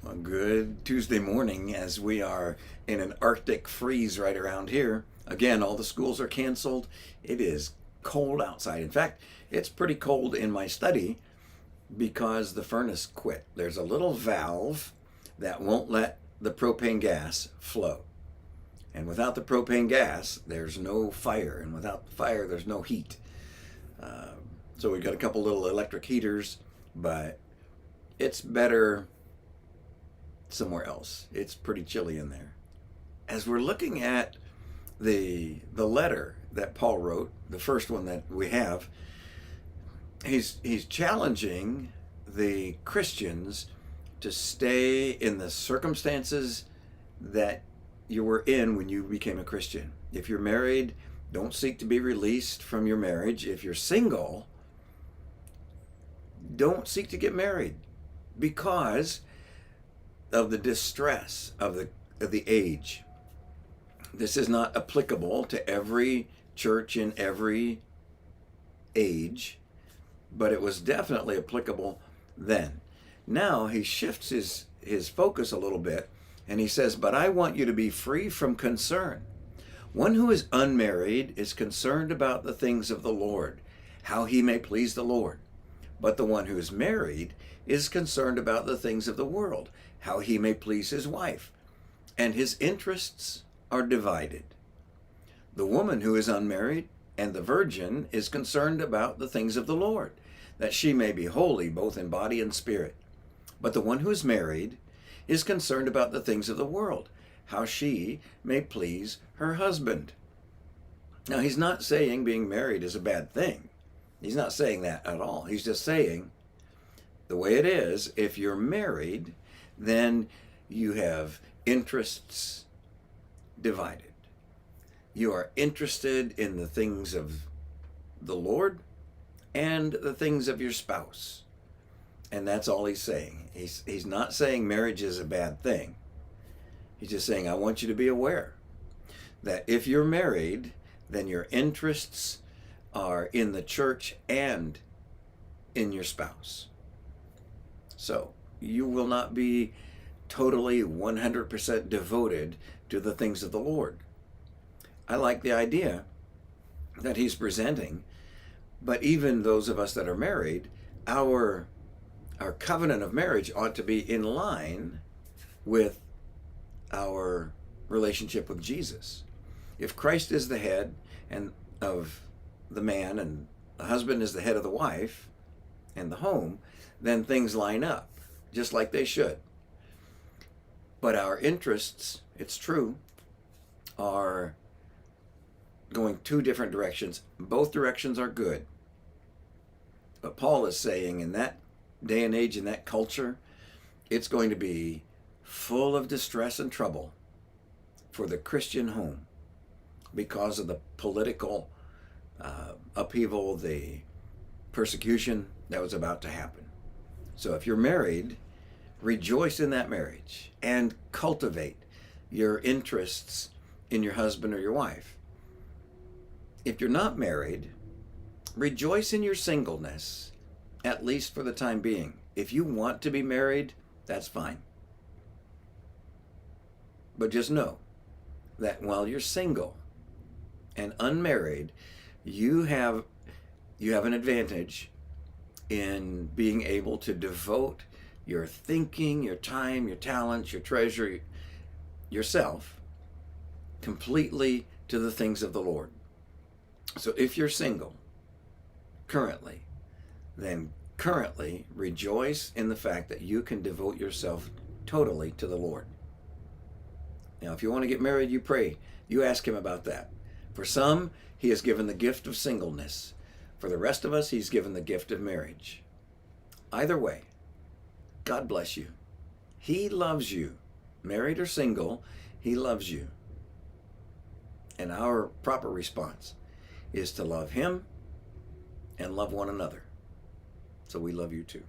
Well, good Tuesday morning as we are in an Arctic freeze right around here. Again, all the schools are canceled. It is cold outside. In fact, it's pretty cold in my study because the furnace quit. There's a little valve that won't let the propane gas flow. And without the propane gas, there's no fire. And without fire, there's no heat. Uh, so we've got a couple little electric heaters, but it's better somewhere else. It's pretty chilly in there. As we're looking at the letter that Paul wrote, the first one that we have, he's challenging the Christians to stay in the circumstances that you were in when you became a Christian. If you're married, don't seek to be released from your marriage. If you're single, don't seek to get married because of the distress of the age. This is not applicable to every church in every age, but it was definitely applicable then. Now he shifts his focus a little bit and he says, "But I want you to be free from concern. One who is unmarried is concerned about the things of the Lord, how he may please the Lord. But the one who is married is concerned about the things of the world, how he may please his wife, and his interests are divided. The woman who is unmarried and the virgin is concerned about the things of the Lord, that she may be holy both in body and spirit. But the one who is married is concerned about the things of the world, how she may please her husband." Now, he's not saying being married is a bad thing. He's not saying that at all. He's just saying the way it is, if you're married, then you have interests divided. You are interested in the things of the Lord and the things of your spouse. And that's all he's saying. He's not saying marriage is a bad thing. He's just saying, I want you to be aware that if you're married, then your interests are in the church and in your spouse. So you will not be totally 100% devoted to the things of the Lord. I like the idea that he's presenting, but even those of us that are married, our covenant of marriage ought to be in line with our relationship with Jesus. If Christ is the head and of the man and the husband is the head of the wife and the home, then things line up just like they should. But our interests, it's true, are going two different directions. Both directions are good. But Paul is saying in that day and age, in that culture, it's going to be full of distress and trouble for the Christian home because of the political upheaval, the persecution that was about to happen. So if you're married, rejoice in that marriage and cultivate your interests in your husband or your wife. If you're not married, rejoice in your singleness, at least for the time being. If you want to be married, that's fine. But just know that while you're single and unmarried, you have an advantage in being able to devote your thinking, your time, your talents, your treasure, yourself completely to the things of the Lord. So if you're single currently, then currently rejoice in the fact that you can devote yourself totally to the Lord. Now, if you want to get married, you pray. You ask him about that. For some, he has given the gift of singleness. For the rest of us, he's given the gift of marriage. Either way, God bless you. He loves you. Married or single, he loves you. And our proper response is to love him and love one another. So we love you too.